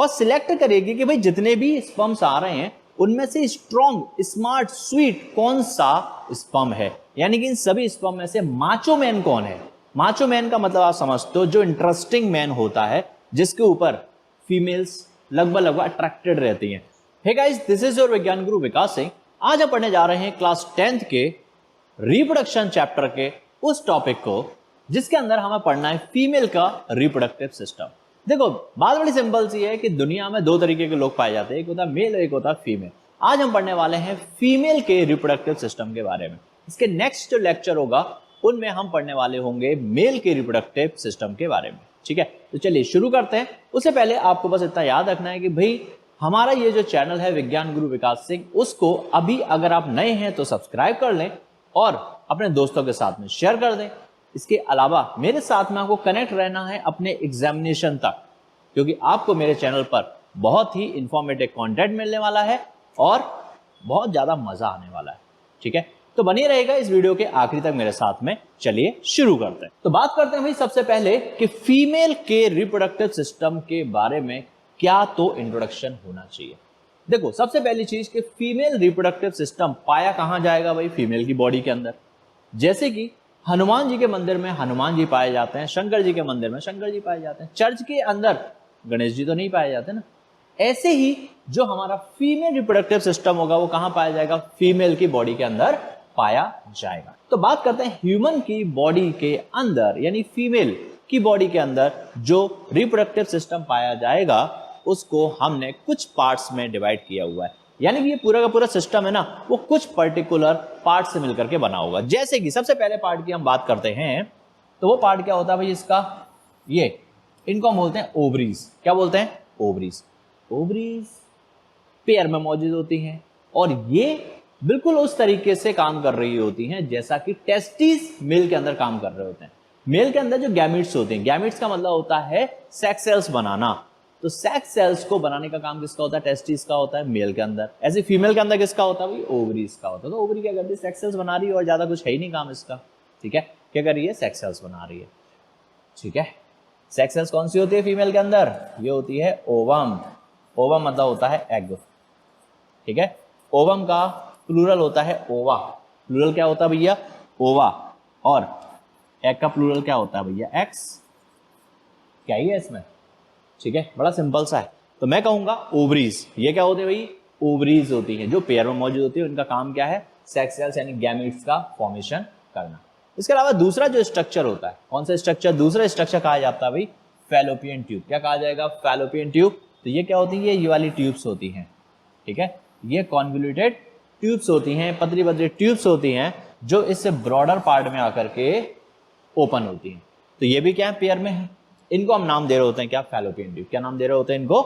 और सिलेक्ट करेगी कि भाई जितने भी स्पर्म्स आ रहे हैं उनमें से स्ट्रॉन्ग, स्मार्ट, स्वीट कौन सा स्पर्म है, यानी कि इन सभी स्पर्म में से माचो मैन कौन है। माचो मैन का मतलब आप समझते हो जो इंटरेस्टिंग मैन होता है, जिसके ऊपर फीमेल्स लगभग अट्रैक्टेड रहती हैं। Hey guys, this is your Vigyan Guru विकास सिंह। आज हम पढ़ने जा रहे हैं क्लास 10th के रिप्रोडक्शन चैप्टर के उस टॉपिक को जिसके अंदर हमें पढ़ना है फीमेल का रिप्रोडक्टिव सिस्टम। देखो, बात बड़ी सिंपल सी है कि दुनिया में दो तरीके के लोग पाए जाते हैं, एक होता है मेल और एक होता है फीमेल। आज हम पढ़ने वाले हैं फीमेल के रिप्रोडक्टिव सिस्टम के बारे में। इसके नेक्स्ट जो लेक्चर होगा उनमें हम पढ़ने वाले होंगे मेल के रिप्रोडक्टिव सिस्टम के बारे में। ठीक है, तो चलिए शुरू करते हैं। उससे पहले आपको बस इतना याद रखना है कि भाई हमारा ये जो चैनल है विज्ञान गुरु विकास सिंह, उसको अभी अगर आप नए हैं तो सब्सक्राइब कर लें और अपने दोस्तों के साथ में शेयर कर दें। इसके अलावा मेरे साथ में आपको कनेक्ट रहना है अपने एग्जामिनेशन तक, क्योंकि आपको मेरे चैनल पर बहुत ही इंफॉर्मेटिव कंटेंट मिलने वाला है और बहुत ज्यादा मजा आने वाला है। ठीक है, तो बनी रहेगा इस वीडियो के आखिरी तक मेरे साथ में। चलिए शुरू करते हैं। तो बात करते हैं भाई सबसे पहले कि फीमेल के रिप्रोडक्टिव सिस्टम के बारे में क्या तो इंट्रोडक्शन होना चाहिए। देखो, सबसे पहली चीज कि फीमेल रिप्रोडक्टिव सिस्टम पाया कहां जाएगा भाई, फीमेल की बॉडी के अंदर। जैसे कि हनुमान जी के मंदिर में हनुमान जी पाए जाते हैं, शंकर जी के मंदिर में शंकर जी पाए जाते हैं, चर्च के अंदर गणेश जी तो नहीं पाए जाते ना। ऐसे ही जो हमारा फीमेल रिप्रोडक्टिव सिस्टम होगा वो कहां पाया जाएगा, फीमेल की बॉडी के अंदर पाया जाएगा। तो बात करते हैं ह्यूमन की बॉडी के अंदर, यानी फीमेल की बॉडी के अंदर जो रिप्रोडक्टिव सिस्टम पाया जाएगा उसको हमने कुछ पार्ट्स में डिवाइड किया हुआ है। यानी कि ये पूरा का पूरा सिस्टम है ना, वो कुछ पर्टिकुलर पार्ट से मिलकर के बना होगा। जैसे कि सबसे पहले पार्ट की हम बात करते हैं तो वो पार्ट क्या होता है भाई इसका, ये इनको हम बोलते हैं ओवरीज। क्या बोलते हैं, ओवरीज। ओवरीज पेयर में मौजूद होती हैं और ये बिल्कुल उस तरीके से काम कर रही होती हैं जैसा कि टेस्टिस मेल के अंदर काम कर रहे होते हैं। मेल के अंदर जो गैमेट्स होते हैं, गैमेट्स का मतलब होता है सेक्स सेल्स बनाना, तो सेक्स सेल्स को बनाने का काम किसका होता है, टेस्टिस का होता है मेल के अंदर। ऐसे फीमेल के अंदर किसका होता है भाई, ओवरीज का होता है। तो ओवरी क्या करती है, सेक्स सेल्स बना रही है और ज्यादा कुछ है ही नहीं काम इसका। ठीक है, क्या कर रही है, सेक्स सेल्स बना रही है। ठीक है, सेक्स सेल्स कौन सी होती है फीमेल के अंदर, ये होती है ओवम। ओवम मतलब होता है एग। ठीक है, ओवम का प्लूरल होता है ओवा। प्लूरल क्या होता है भैया, ओवा। और एग का प्लूरल क्या होता है भैया, एक्स। क्या ही है इसमें, ठीक है, बड़ा सिंपल सा है। तो मैं कहूंगा ओवरीज। ये क्या होते हैं भाई, ओवरीज होती हैं जो पेयर में मौजूद होती है। उनका काम क्या है, सेक्स सेल्स यानी गैमेट्स का फॉर्मेशन करना। इसके अलावा दूसरा जो स्ट्रक्चर होता है, कौन सा स्ट्रक्चर, दूसरा स्ट्रक्चर कहा जाता है भाई फैलोपियन ट्यूब। क्या कहा जाएगा, फैलोपियन ट्यूब। तो ये क्या होती है, ये वाली ट्यूब्स होती हैं। ठीक है, ये कॉन्वोल्यूटेड ट्यूब्स होती हैं, पतली पतली ट्यूब्स होती हैं जो इससे ब्रॉडर पार्ट में आकर के ओपन होती हैं। तो ये भी क्या है, पेयर में है। इनको हम नाम दे रहे होते हैं क्या, फैलोपियन ट्यूब। क्या नाम दे रहे होते हैं इनको,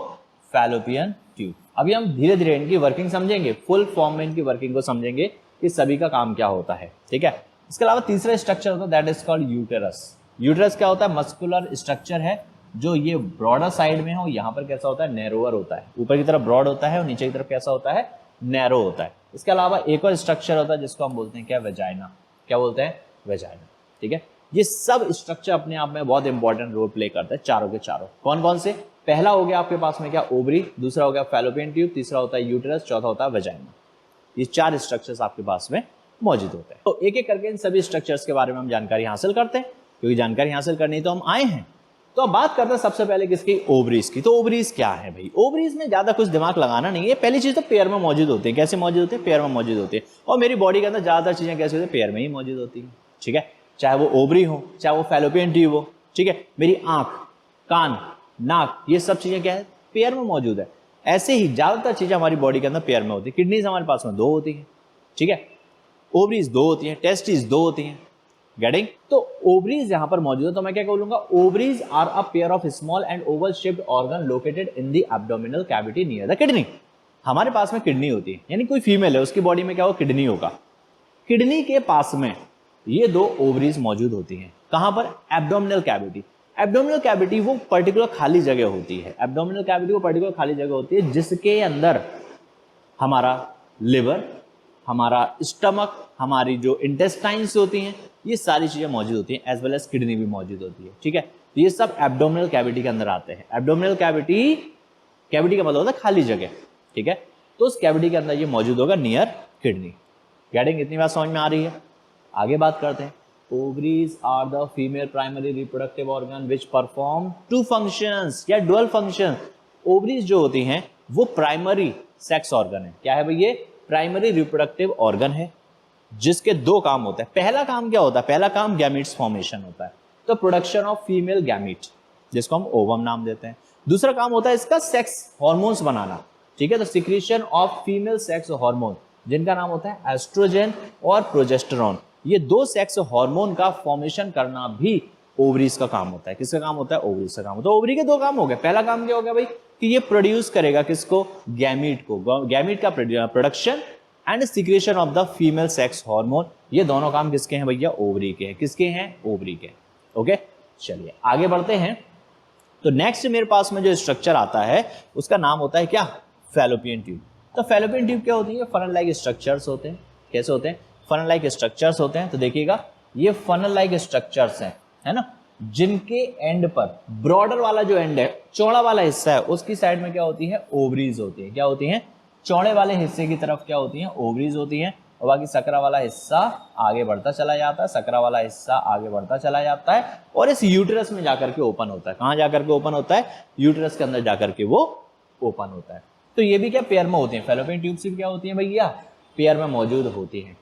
फैलोपियन ट्यूब। अभी हम धीरे धीरे इनकी वर्किंग समझेंगे, फुल फॉर्म में इनकी वर्किंग को समझेंगे कि सभी का काम क्या होता है। ठीक है, इसके अलावा तीसरा स्ट्रक्चर होता है that is called uterus. Uterus क्या होता है, मस्कुलर स्ट्रक्चर है जो ये ब्रॉडर साइड में हो, यहाँ पर कैसा होता है, नैरोअर होता है। ऊपर की तरफ ब्रॉड होता है और नीचे की तरफ कैसा होता है, नैरो होता है। इसके अलावा एक और स्ट्रक्चर होता है जिसको हम बोलते हैं क्या, वेजाइना। क्या बोलते हैं, वेजाइना। ठीक है, ये सब स्ट्रक्चर अपने आप में बहुत इंपॉर्टेंट रोल प्ले करते हैं, चारों के चारों। कौन कौन से, पहला हो गया आपके पास में क्या, ओवरी। दूसरा हो गया फैलोपियन ट्यूब। तीसरा होता है यूटेरस। चौथा होता है वेजाइना। ये चार स्ट्रक्चर्स आपके पास में मौजूद होते हैं। तो एक एक करके इन सभी स्ट्रक्चर्स के बारे में हम जानकारी हासिल करते हैं, क्योंकि जानकारी हासिल करनी तो हम आए हैं। तो अब बात करते हैं सबसे पहले किसकी, ओवरीज की। तो ओवरीज क्या है भाई, ओवरीज में ज्यादा कुछ दिमाग लगाना नहीं है। पहली चीज तो पेयर में मौजूद होती है। कैसे मौजूद होती है, पेयर में मौजूद होती है। और मेरी बॉडी के अंदर ज्यादातर चीजें कैसे होती है, पेयर में ही मौजूद होती है। ठीक है, चाहे वो ओवरी हो, चाहे वो फैलोपियन ट्यूब हो। ठीक है, मेरी आंख, कान, नाक, ये सब चीजें क्या है, पेयर में मौजूद है। ऐसे ही ज्यादातर चीजें हमारी बॉडी के अंदर पेयर में होती है। किडनीज हमारे पास में 2 होती है। ठीक है, ओवरीज 2 होती है, टेस्टिस 2 होती हैं। गेटिंग, तो ओवरीज यहां पर मौजूद है। तो मैं क्या बोलूंगा, ovaries are a pair of small and oval shaped organ located in the abdominal cavity near the kidney. हमारे पास में किडनी होती है, यानी कोई फीमेल है उसकी बॉडी में क्या हो, किडनी होगा। किडनी के पास में ये 2 ओवरीज मौजूद होती हैं। कहां पर, एब्डोमिनल कैविटी। एब्डोमिनल कैविटी वो पर्टिकुलर खाली जगह होती है। एब्डोमिनल कैविटी वो पर्टिकुलर खाली जगह होती है जिसके अंदर हमारा लिवर, हमारा स्टमक, हमारी जो इंटेस्टाइन्स होती हैं, ये सारी चीजें मौजूद होती हैं, एज वेल एज किडनी भी मौजूद होती है। ठीक है, तो ये सब एब्डोमिनल कैविटी के अंदर आते हैं। एब्डोमिनल कैविटी कैविटी का मतलब होता है खाली जगह, ठीक है। तो उस कैविटी के अंदर ये मौजूद होगा नियर किडनी। गेटिंग, इतनी बात समझ में आ रही है। आगे बात करते हैं। Ovaries are the female primary reproductive organ which perform two functions या डुअल फंक्शन। ओवरीज जो होती हैं वो प्राइमरी सेक्स ऑर्गन है। क्या है भाई? ये प्राइमरी रिप्रोडक्टिव ऑर्गन है जिसके दो काम होते हैं। पहला काम क्या होता है? पहला काम गैमीट्स फॉर्मेशन होता है, तो प्रोडक्शन ऑफ फीमेल गैमीट जिसको हम ओवम नाम देते हैं। दूसरा काम होता है इसका सेक्स हार्मोन्स बनाना, ठीक है। तो secretion of female sex hormone जिनका नाम होता है एस्ट्रोजन और प्रोजेस्टेरॉन, ये दो सेक्स हार्मोन का फॉर्मेशन करना भी ओवरीज का काम होता है। किसका काम होता है? ओवरीज का काम होता है। तो ओवरी के दो काम हो गए। पहला काम क्या हो गया भाई कि ये प्रोड्यूस करेगा किसको? गैमीट को। गैमीट का production and secretion of the female sex hormone, ये दोनों काम किसके हैं भैया? ओवरी के हैं। किसके हैं? ओवरी के। ओके, चलिए आगे बढ़ते हैं। तो नेक्स्ट मेरे पास में जो स्ट्रक्चर आता है उसका नाम होता है क्या? Fallopian tube. तो फैलोपियन ट्यूब क्या होती है? फनल लाइक स्ट्रक्चर्स होते हैं। कैसे होते हैं? फनल लाइक स्ट्रक्चर्स होते हैं। तो देखिएगा ये फनल लाइक स्ट्रक्चर्स हैं, है ना, जिनके एंड पर ब्रॉडर वाला जो एंड है, चौड़ा वाला हिस्सा है, उसकी साइड में क्या होती है? ओवरीज होती है। क्या होती है? चौड़े वाले हिस्से की तरफ क्या होती हैं? ओवरीज होती हैं। और बाकी सकरा वाला हिस्सा आगे बढ़ता चला जाता है, सकरा वाला हिस्सा आगे बढ़ता चला जाता है और इस यूटेरस में जाकर के ओपन होता है। कहाँ जाकर के ओपन होता है? यूटेरस के अंदर जाकर के वो ओपन होता है। तो ये भी क्या पेयर में होती है? फैलोपियन ट्यूब से क्या होती है भैया? पेयर में मौजूद होती है,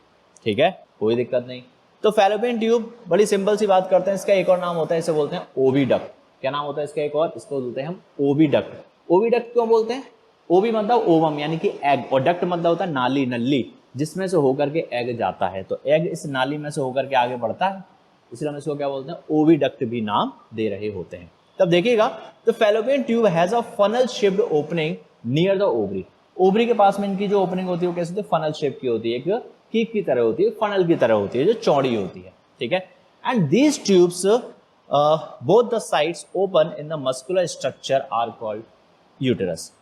ठीक है, कोई दिक्कत नहीं। तो फैलोपियन ट्यूब बड़ी सिंपल सी बात करते हैं, इसका एक और नाम होता है, इसे बोलते हैं ओविडक्ट। क्या नाम होता है इसका एक और? इसको बोलते हैं हम ओविडक्ट। ओविडक्ट क्यों बोलते हैं? ओवी मतलब ओवम यानी कि एग, और डक्ट मतलब होता है नाली, नली, जिसमें से होकर के एग जाता है। तो एग इस नाली में से होकर के आगे बढ़ता है, इसलिए हम इसको क्या बोलते हैं? ओविडक्ट भी नाम दे रहे होते हैं। तब देखिएगा, तो fallopian tube has a funnel shaped opening near the ovary. Ovary के पास में इनकी जो ओपनिंग होती है वो कैसे होती है? फनल शेप की होती है, एक कीक की तरह होती है, फनल की तरह होती है, जो चौड़ी होती है, ठीक है। And these tubes both the sides open in the muscular structure are called uterus.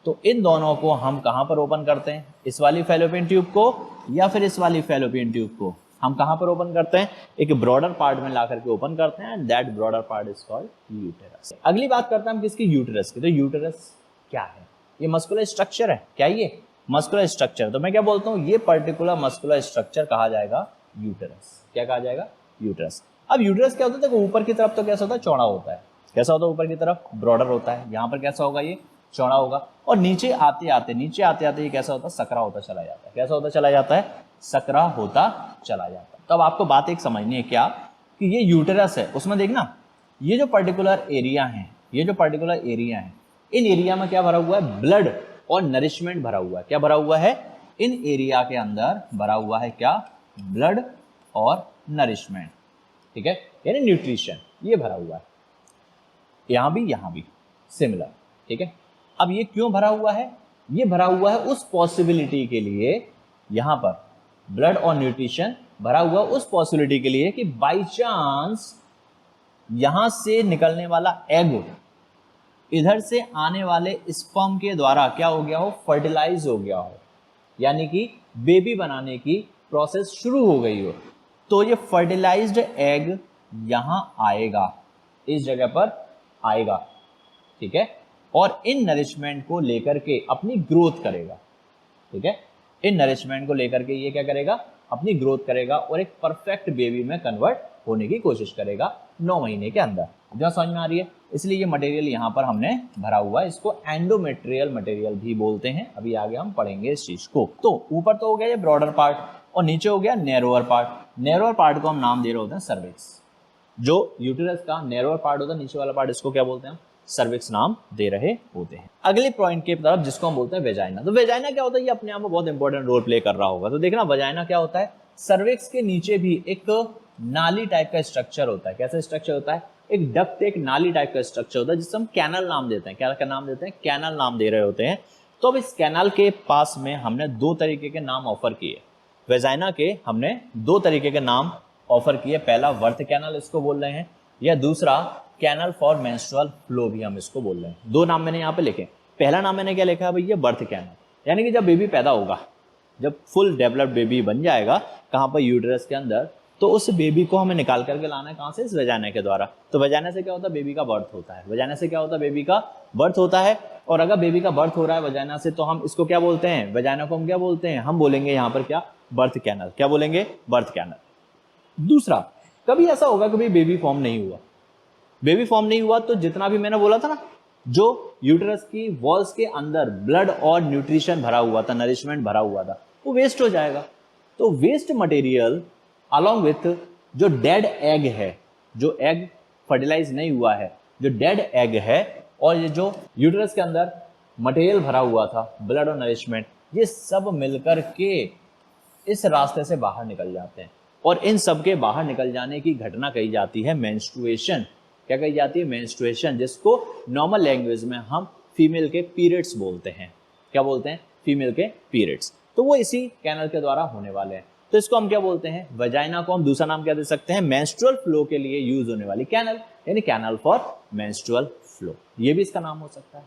तो इन दोनों को हम कहाँ पर ओपन करते हैं? इस वाली फैलोपियन ट्यूब को या फिर इस वाली फैलोपियन ट्यूब को हम कहाँ पर ओपन करते हैं? एक ब्रॉडर पार्ट में ला करके ओपन करते हैं, and that broader part is called uterus. अगली बात करते हैं हम किसकी? यूटेरस की। तो यूटेरस क्या है? ये मस्कुलर स्ट्रक्चर है। क्या ये? Muscular structure. तो मैं क्या बोलता हूँ? ये पर्टिकुलर मस्कुलर स्ट्रक्चर कहा जाएगा यूटेरस। क्या कहा जाएगा? यूटेरस। अब यूटेरस क्या होता है? देखो ऊपर की तरफ तो कैसा होता है? चौड़ा होता है। कैसा होता है? ऊपर की तरफ ब्रॉडर होता है। यहाँ पर कैसा होगा? ये चौड़ा होगा। और नीचे आते आते ये कैसा होता है? सकरा होता चला जाता है। कैसा होता चला जाता है? सकरा होता चला जाता है। तो अब आपको बात एक समझनी है क्या, कि ये यूटेरस है, उसमें देखना ये जो पर्टिकुलर एरिया है, इन एरिया में क्या भरा हुआ है? ब्लड और नरिशमेंट भरा हुआ है। क्या भरा हुआ है? इन एरिया के अंदर भरा हुआ है क्या? ब्लड और नरिशमेंट, ठीक है, यानी न्यूट्रिशन, ये भरा हुआ है। यहां भी सिमिलर, ठीक है। अब ये क्यों भरा हुआ है? ये भरा हुआ है उस पॉसिबिलिटी के लिए, यहां पर ब्लड और न्यूट्रिशन भरा हुआ उस पॉसिबिलिटी के लिए कि बाई चांस यहां से निकलने वाला एग इधर से आने वाले स्पर्म के द्वारा क्या हो गया हो? फर्टिलाइज हो गया हो, यानी कि बेबी बनाने की प्रोसेस शुरू हो गई हो। तो ये फर्टिलाइज्ड एग यहां आएगा, इस जगह पर आएगा, ठीक है, और इन नरिशमेंट को लेकर के अपनी ग्रोथ करेगा, ठीक है। इन नरिशमेंट को लेकर के ये क्या करेगा? अपनी ग्रोथ करेगा और एक परफेक्ट बेबी में कन्वर्ट होने की कोशिश करेगा 9 महीने के अंदर। जो समझ में आ रही है? इसलिए ये मटेरियल यहाँ पर हमने भरा हुआ है, इसको एंडोमेट्रियल मटेरियल भी बोलते हैं। अभी आगे हम पढ़ेंगे इस चीज को। तो ऊपर तो हो गया ये ब्रॉडर पार्ट और नीचे हो गया नैरोअर पार्ट। नैरोअर पार्ट को हम नाम दे रहे होते हैं सर्विक्स। जो यूटेरस का नैरोअर पार्ट होता है, नीचे वाला पार्ट, इसको क्या बोलते हैं? सर्विक्स नाम दे रहे होते हैं। अगले पॉइंट के तरफ जिसको हम बोलते हैं वेजाइना। तो वेजाइना क्या होता है? ये अपने आप में बहुत इंपॉर्टेंट रोल प्ले कर रहा होगा। तो देखना वजाइना क्या होता है? सर्विक्स के नीचे भी एक नाली टाइप का स्ट्रक्चर होता है। कैसा स्ट्रक्चर होता है? एक डक्ट, एक नाली टाइप का स्ट्रक्चर होता है जिससे हम कैनल नाम देते हैं। क्या नाम देते हैं? कैनल नाम दे रहे होते हैं। तो अब इस कैनल के पास में हमने 2 तरीके के नाम ऑफर किए। वेजाइना के हमने 2 तरीके के नाम ऑफर किए। पहला वर्थ कैनल इसको बोल रहे हैं, या दूसरा कैनल फॉर मेंस्ट्रुअल फ्लो भी हम इसको बोल रहे हैं। 2 नाम मैंने यहाँ पे लिखे। पहला नाम मैंने क्या लिखा है भैया? बर्थ कैनल, यानी कि जब बेबी पैदा होगा, जब फुल डेवलप्ड बेबी बन जाएगा, कहाँ पर? यूटेरस के अंदर, तो उस बेबी को हमें निकाल करके लाना है कहाँ से? इस वजाना के द्वारा। तो वजाना से क्या होता है? बेबी का बर्थ होता है। वजाना से क्या होता है? बेबी का बर्थ होता है। और अगर बेबी का बर्थ हो रहा है वजाना से, तो हम इसको क्या बोलते हैं? वजाना को हम क्या बोलते हैं? हम बोलेंगे यहाँ पर क्या? Birth canal. क्या बोलेंगे? Birth canal. दूसरा, कभी ऐसा होगा कभी बेबी फॉर्म नहीं हुआ। बेबी फॉर्म नहीं हुआ तो जितना भी मैंने बोला था ना, जो यूटरस की वॉल्स के अंदर ब्लड और न्यूट्रिशन भरा हुआ था, नरिशमेंट भरा हुआ था, वो वेस्ट हो जाएगा। तो वेस्ट मटेरियल अलॉन्ग विथ जो डेड एग है, जो एग फर्टिलाइज नहीं हुआ है, जो डेड एग है, और ये जो यूटरस के अंदर मटेरियल भरा हुआ था, ब्लड और नरिशमेंट, ये सब मिलकर के इस रास्ते से बाहर निकल जाते हैं। और इन सब के बाहर निकल जाने की घटना कही जाती है मेंस्ट्रुएशन। क्या कही जाती है? मेंस्ट्रुएशन, जिसको नॉर्मल लैंग्वेज में हम फीमेल के पीरियड्स बोलते हैं। क्या बोलते हैं? फीमेल के पीरियड्स। तो वो इसी कैनल के द्वारा होने वाले हैं। तो इसको हम क्या बोलते हैं? वजाइना को हम दूसरा नाम क्या दे सकते हैं? मेंस्ट्रुअल फ्लो के लिए यूज होने वाली कैनल, यानी कैनल फॉर मेंस्ट्रुअल फ्लो, ये भी इसका नाम हो सकता है।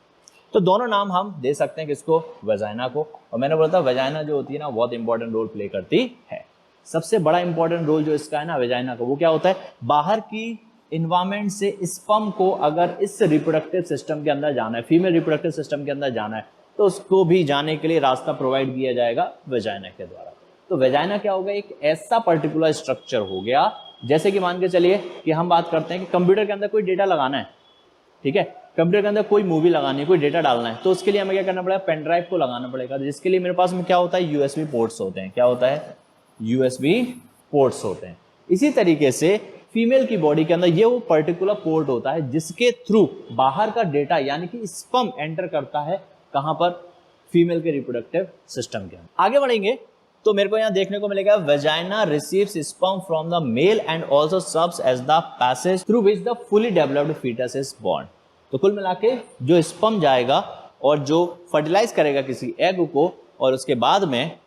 तो दोनों नाम हम दे सकते हैं किसको? वजाइना को। और मैंने बोला था वजाइना जो होती है ना, बहुत इंपॉर्टेंट रोल प्ले करती है। सबसे बड़ा इंपॉर्टेंट रोल जो इसका है ना वजाइना का, वो क्या होता है? बाहर की इन्वायरमेंट से स्पर्म को अगर इस रिप्रोडक्टिव सिस्टम के अंदर जाना है, फीमेल रिप्रोडक्टिव सिस्टम के अंदर जाना है, तो उसको भी जाने के लिए रास्ता प्रोवाइड किया जाएगा वजाइना के द्वारा। तो वजाइना क्या होगा? एक ऐसा पर्टिकुलर स्ट्रक्चर हो गया, जैसे कि मान के चलिए कि हम बात करते हैं कि कंप्यूटर के अंदर कोई डेटा लगाना है, ठीक है, कंप्यूटर के अंदर कोई मूवी लगानी है, कोई डेटा डालना है, तो उसके लिए हमें क्या करना पड़ेगा? पेन ड्राइव को लगाना पड़ेगा, जिसके लिए मेरे पास में क्या होता है? यूएसबी पोर्ट्स होते हैं। क्या होता है? यूएसबी पोर्ट्स होते हैं। इसी तरीके से फीमेल की बॉडी के अंदर ये वो पर्टिकुलर पोर्ट होता है जिसके थ्रू बाहर का डेटा यानी कि स्पर्म एंटर करता है। कहां पर? फीमेल के रिप्रोडक्टिव सिस्टम के अंदर। आगे बढ़ेंगे तो मेरे को यहां देखने को मिलेगा vagina receives sperm from the male and also serves as the passage through which the fully developed foetus is born. तो कुल मिला के जो स्पर्म जाएगा और जो फर्टिलाइज करेगा किसी एग को, और उसके बाद में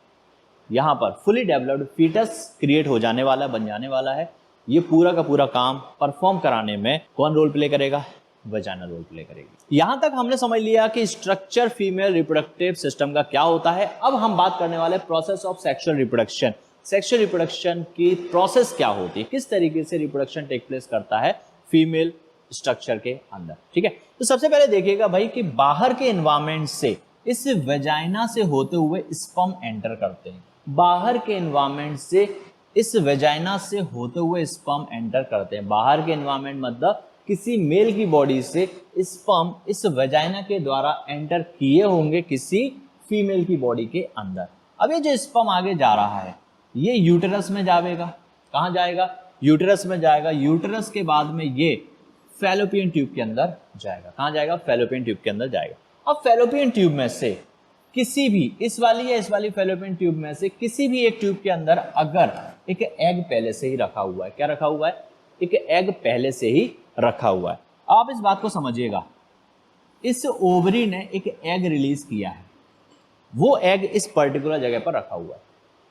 यहां पर फुली डेवलप्ड फीटस क्रिएट हो जाने वाला, बन जाने वाला है। ये पूरा का पूरा काम परफॉर्म कराने में कौन रोल प्ले करेगा? वजाइना रोल प्ले करेगी। यहां तक हमने समझ लिया कि स्ट्रक्चर फीमेल रिप्रोडक्टिव सिस्टम का क्या होता है। अब हम बात करने वाले process of sexual reproduction. Sexual reproduction की प्रोसेस क्या होती है, किस तरीके से रिप्रोडक्शन टेक प्लेस करता है फीमेल स्ट्रक्चर के अंदर, ठीक है। तो सबसे पहले देखिएगा भाई कि बाहर के एनवायरमेंट से इस वजाइना से होते हुए स्पर्म एंटर करते हैं। बाहर के एनवायरमेंट से इस वजाइना से होते हुए स्पर्म एंटर करते हैं। बाहर के एनवायरमेंट मतलब किसी मेल की बॉडी से स्पर्म इस वजाइना के द्वारा एंटर किए होंगे किसी फीमेल की बॉडी के अंदर। अब ये जो स्पर्म आगे जा रहा है ये यूटेरस में जाएगा। कहाँ जाएगा? यूटेरस में जाएगा। यूटेरस के बाद में ये फैलोपियन ट्यूब के अंदर जाएगा। कहाँ जाएगा? फैलोपियन ट्यूब के अंदर जाएगा। अब फैलोपियन ट्यूब में से किसी भी इस वाली या इस वाली फैलोपियन ट्यूब में से किसी भी एक ट्यूब के अंदर अगर एक एग पहले से ही रखा हुआ है, क्या रखा हुआ है? एक एग पहले से ही रखा हुआ है। आप इस बात को समझिएगा, इस ओवरी ने एक एग रिलीज किया है, वो एग इस पर्टिकुलर जगह पर रखा हुआ है,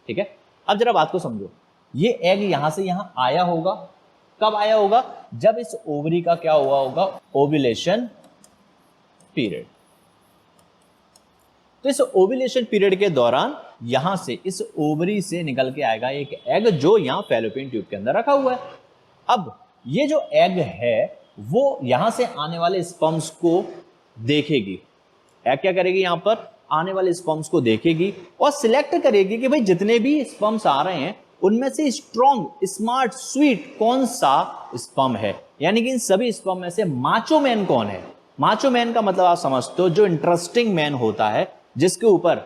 ठीक है। अब जरा बात को समझो, ये एग यहां से यहां आया होगा। कब आया होगा? जब इस ओवरी का क्या हुआ होगा? Ovulation period. तो इस ओव्यूलेशन पीरियड के दौरान यहां से इस ओवरी से निकल के आएगा एक एग जो यहां फैलोपियन ट्यूब के अंदर रखा हुआ है। अब ये जो एग है वो यहां से आने वाले स्पर्म्स को देखेगी। एग क्या करेगी? यहां पर आने वाले स्पर्म्स को देखेगी और सिलेक्ट करेगी कि भाई जितने भी स्पर्म्स आ रहे हैं उनमें से स्ट्रॉन्ग, स्मार्ट, स्वीट कौन सा स्पर्म है। यानी कि इन सभी स्पर्म में से माचो मैन कौन है। माचो मैन का मतलब आप समझते हो, जो इंटरेस्टिंग मैन होता है जिसके ऊपर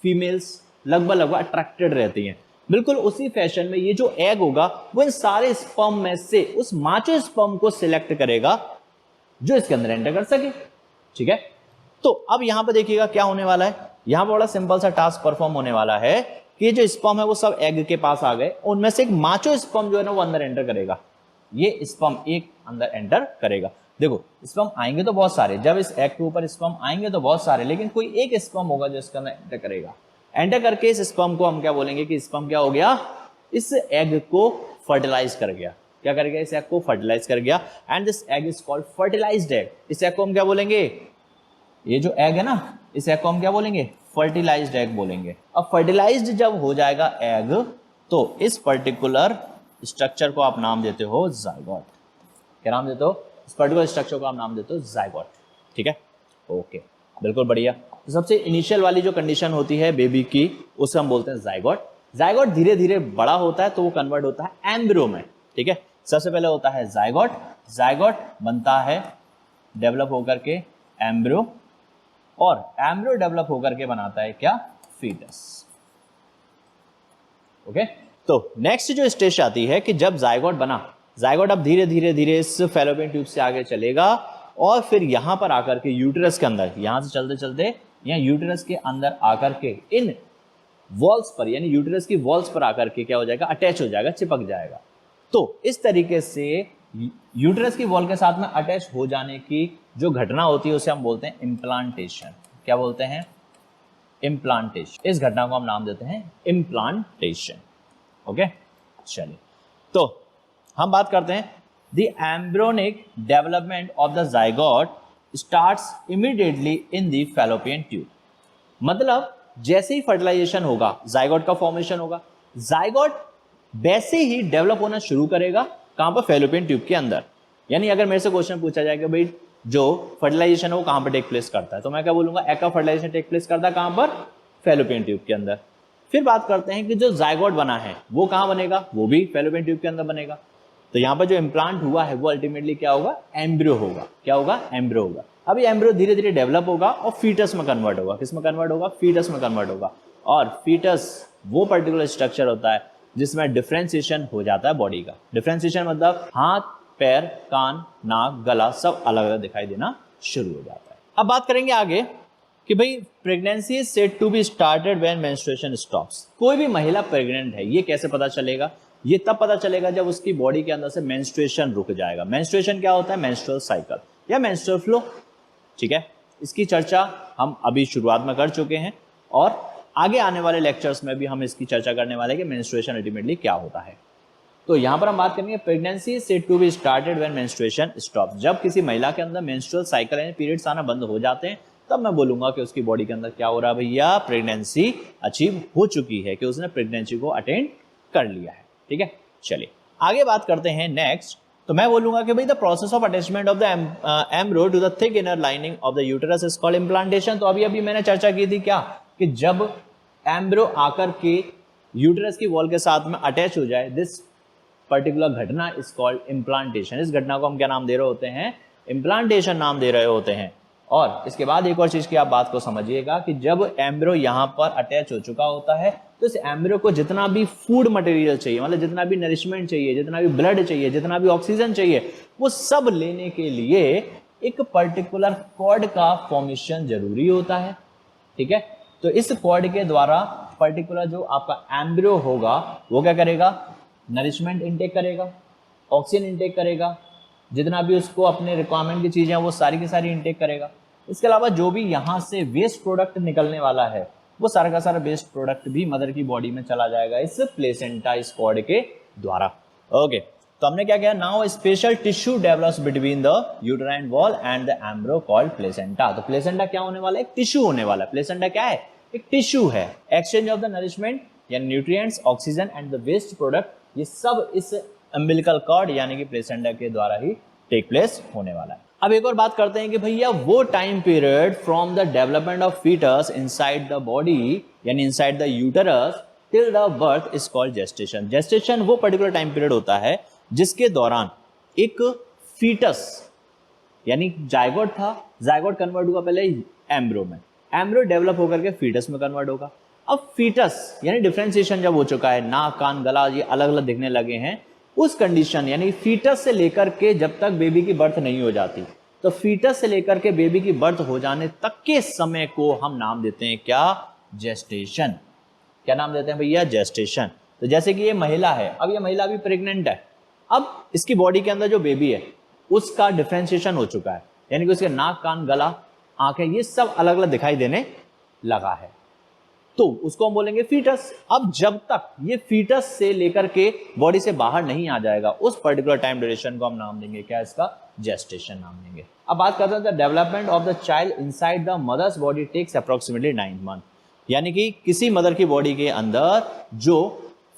फीमेल्स लगभग अट्रैक्टेड रहती हैं। बिल्कुल उसी फैशन में ये जो एग होगा वो इन सारे स्पर्म में से उस माचो स्पर्म को सिलेक्ट करेगा जो इसके अंदर एंटर कर सके, ठीक है। तो अब यहां पर देखिएगा क्या होने वाला है। यहां पर बड़ा सिंपल सा टास्क परफॉर्म होने वाला है कि ये जो स्पर्म है वो सब एग के पास आ गए, उनमें से एक माचो स्पर्म जो है ना वो अंदर एंटर करेगा। ये स्पर्म एक अंदर एंटर करेगा। देखो स्पर्म आएंगे तो बहुत सारे, जब इस एग के ऊपर स्पर्म आएंगे तो बहुत सारे, लेकिन कोई एक स्पर्म होगा जो इसके अंदर एंटर करेगा। एंटर करके इस स्पर्म को हम क्या बोलेंगे कि स्पर्म क्या हो गया? इस एग को फर्टिलाइज कर गया। क्या कर गया? इस एग को फर्टिलाइज कर गया and this egg is called fertilized egg. इस एग को हम क्या बोलेंगे? ये जो एग है ना, इस एग को हम क्या बोलेंगे? फर्टिलाइज्ड एग बोलेंगे। अब फर्टिलाइज्ड जब हो जाएगा एग तो इस पर्टिकुलर स्ट्रक्चर को आप नाम देते हो जाइगोट। क्या नाम देते हो? इस पर्टिकुलर स्ट्रक्चर को आप नाम देते हो जाइगोट। ठीक है, ओके, बिल्कुल बढ़िया। तो सबसे इनिशियल वाली जो कंडीशन होती है बेबी की, उसे हम बोलते हैं जाइगोट। जाइगोट धीरे धीरे बड़ा होता है तो वो कन्वर्ट होता है एम्ब्रियो में। ठीक है, सबसे पहले होता है जाइगोट, जाइगोट बनता है डेवलप होकर के एम्ब्रियो, और एम्ब्रियो डेवलप होकर के बनाता है क्या? फीटस। ओके, तो नेक्स्ट जो स्टेज आती है कि जब जाइगोट बना, जाइगोट अब धीरे धीरे धीरे इस फैलोपियन ट्यूब से आगे चलेगा और फिर यहां पर आकर के यूटेरस के अंदर, यहां से चलते चलते यहाँ यूटेरस के अंदर आकर के इन वॉल्स पर, यानी यूटेरस की वॉल्स पर आकर के क्या हो जाएगा? अटैच हो जाएगा, चिपक जाएगा। तो इस तरीके से यूटेरस की वॉल के साथ में अटैच हो जाने की जो घटना होती है उसे हम बोलते हैं इम्प्लांटेशन। क्या बोलते हैं? इम्प्लांटेशन। इस घटना को हम नाम देते हैं इम्प्लांटेशन। ओके, चलिए, तो हम बात करते हैं the embryonic development of the zygote starts immediately in the fallopian tube. मतलब जैसे ही फर्टिलाइजेशन होगा, जाइगोट का फॉर्मेशन होगा, जाइगोट वैसे ही डेवलप होना शुरू करेगा। कहां पर? फैलोपियन ट्यूब के अंदर। यानी अगर मेरे से क्वेश्चन पूछा जाए कि भाई जो फर्टिलाइजेशन है वो कहां पर टेक प्लेस करता है, तो मैं क्या बोलूंगा? एग का फर्टिलाइजेशन टेक प्लेस करता है कहां पर? फैलोपियन ट्यूब के अंदर। फिर बात करते हैं कि जो जाइगोट बना है वो कहां बनेगा? वो भी फैलोपियन ट्यूब के अंदर बनेगा। तो यहां पर जो इम्प्लांट हुआ है वो अल्टीमेटली क्या होगा? एम्ब्रियो होगा। क्या होगा? एम्ब्रियो होगा। अब ये एम्ब्रियो धीरे धीरे डेवलप होगा और फीटस में कन्वर्ट होगा। किस में कन्वर्ट होगा? फीटस में कन्वर्ट होगा। और फीटस वो पर्टिकुलर स्ट्रक्चर होता है जिसमें डिफ्रेंसिएशन हो जाता है बॉडी का। डिफ्रेंसिएशन मतलब हाथ, पैर, कान, नाक, गला सब अलग अलग दिखाई देना शुरू हो जाता है। अब बात करेंगे आगे कि भाई pregnancy is said to be started when menstruation stops. कोई भी महिला प्रेग्नेंट है ये कैसे पता चलेगा? ये तब पता चलेगा जब उसकी बॉडी के अंदर से मेंस्ट्रुएशन रुक जाएगा। मेंस्ट्रुएशन क्या होता है? मेंस्ट्रुअल साइकिल या मेंस्ट्रुअल फ्लो। ठीक है, इसकी चर्चा हम अभी शुरुआत में कर चुके हैं और आगे आने वाले लेक्चर्स में भी हम इसकी चर्चा करने वाले हैं कि मेंस्ट्रुएशन अल्टीमेटली क्या होता है। तो यहां पर हम बात करेंगे pregnancy is said to be started when menstruation stops. जब किसी महिला के अंदर मेंस्ट्रुअल साइकिल यानी पीरियड्स आना बंद हो जाते हैं तब मैं बोलूंगा कि उसकी बॉडी के अंदर क्या हो रहा है भैया? प्रेगनेंसी अचीव हो चुकी है, कि उसने प्रेगनेंसी को अटेंड कर लिया है। ठीक है, चलिए आगे बात करते हैं नेक्स्ट। तो मैं बोलूंगा कि भाई the process of attachment of the embryo to the thick inner lining of the uterus is called implantation. तो अभी मैंने चर्चा की थी क्या, कि जब एम्ब्रियो आकर के यूटेरस की वॉल के साथ में अटैच हो जाए, दिस पर्टिकुलर घटना इज कॉल्ड इम्प्लांटेशन। इस घटना को हम क्या नाम दे रहे होते हैं? इम्प्लांटेशन नाम दे रहे होते हैं। और इसके बाद एक और चीज की आप बात को समझिएगा कि जब एम्ब्रियो यहां पर अटैच हो चुका होता है तो इस एम्ब्रियो को जितना भी फूड मटेरियल चाहिए, मतलब जितना भी नरिशमेंट चाहिए, जितना भी ब्लड चाहिए, जितना भी ऑक्सीजन चाहिए, वो सब लेने के लिए एक पर्टिकुलर कॉर्ड का फॉर्मेशन जरूरी होता है। ठीक है, तो इस कॉर्ड के द्वारा पर्टिकुलर जो आपका एम्ब्रियो होगा वो क्या करेगा? नरिशमेंट इनटेक करेगा, ऑक्सीजन इनटेक करेगा, जितना भी उसको अपने रिक्वायरमेंट की चीजें हैं वो सारी की सारी इनटेक करेगा। इसके अलावा जो भी यहाँ से वेस्ट प्रोडक्ट निकलने वाला है वो सारा का सारा वेस्ट प्रोडक्ट भी मदर की बॉडी में चला जाएगा इस प्लेसेंटा, इस कॉर्ड के द्वारा। ओके, तो हमने क्या किया? Now special tissue develops between the uterine wall and the embryo called placenta. तो प्लेसेंटा क्या होने वाला है? एक टिश्यू होने वाला है। प्लेसेंटा क्या है? एक टिश्यू है। एक्सचेंज ऑफ द नरिशमेंट यानी nutrients, oxygen and the waste product, ये सब इस अम्बिलिकल कॉर्ड यानी कि प्लेसेंटा के द्वारा ही टेक प्लेस होने वाला है। अब एक और बात करते हैं कि भैया वो time period from the development of foetus inside the body यानी inside the uterus till the birth is called gestation. Gestation वो पर्टिकुलर टाइम पीरियड होता है जिसके दौरान एक फीटस यानी जाइगोट था, जाइगोट कन्वर्ट हुआ पहले एम्ब्रियो में, एम्ब्रियो डेवलप होकर के फीटस में कन्वर्ट होगा। अब फीटस यानी डिफरेंशिएशन जब हो चुका है, नाक, कान, गला ये अलग अलग दिखने लगे हैं, उस कंडीशन यानी फीटस से लेकर के जब तक बेबी की बर्थ नहीं हो जाती, तो फीटस से लेकर के बेबी की बर्थ हो जाने तक के समय को हम नाम देते हैं क्या? जेस्टेशन। क्या नाम देते हैं भैया? जेस्टेशन। तो जैसे कि ये महिला है, अब ये महिला भी प्रेग्नेंट है, अब इसकी बॉडी के अंदर जो बेबी है उसका डिफरेंशिएशन हो चुका है, यानी कि उसके नाक, कान, गला, आंखें ये सब अलग अलग दिखाई देने लगा है, तो उसको हम बोलेंगे फीटस। अब जब तक ये फीटस से लेकर के बॉडी से बाहर नहीं आ जाएगा उस पर्टिकुलर टाइम ड्यूरेशन को हम नाम देंगे क्या? इसका जेस्टेशन नाम देंगे। अब बात करते हैं the development of the child inside the mother's body takes approximately 9 month, यानी कि किसी मदर की बॉडी के अंदर जो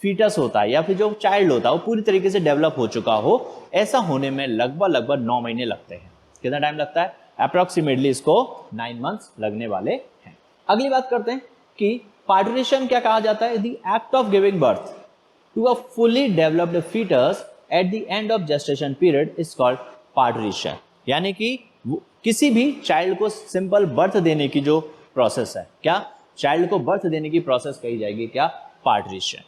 फीटस होता है या फिर जो चाइल्ड होता है वो पूरी तरीके से डेवलप हो चुका हो, ऐसा होने में लगभग 9 महीने लगते हैं। कितना टाइम लगता है? अप्रोक्सीमेटली इसको 9 मंथ्स लगने वाले हैं। अगली बात करते हैं कि पार्टुरेशन क्या कहा जाता है? The act of giving birth to a fully developed foetus at the end of gestation period is called parturition. यानी कि किसी भी चाइल्ड को सिंपल बर्थ देने की जो प्रोसेस है, क्या चाइल्ड को बर्थ देने की प्रोसेस कही जाएगी क्या? पार्टुरेशन।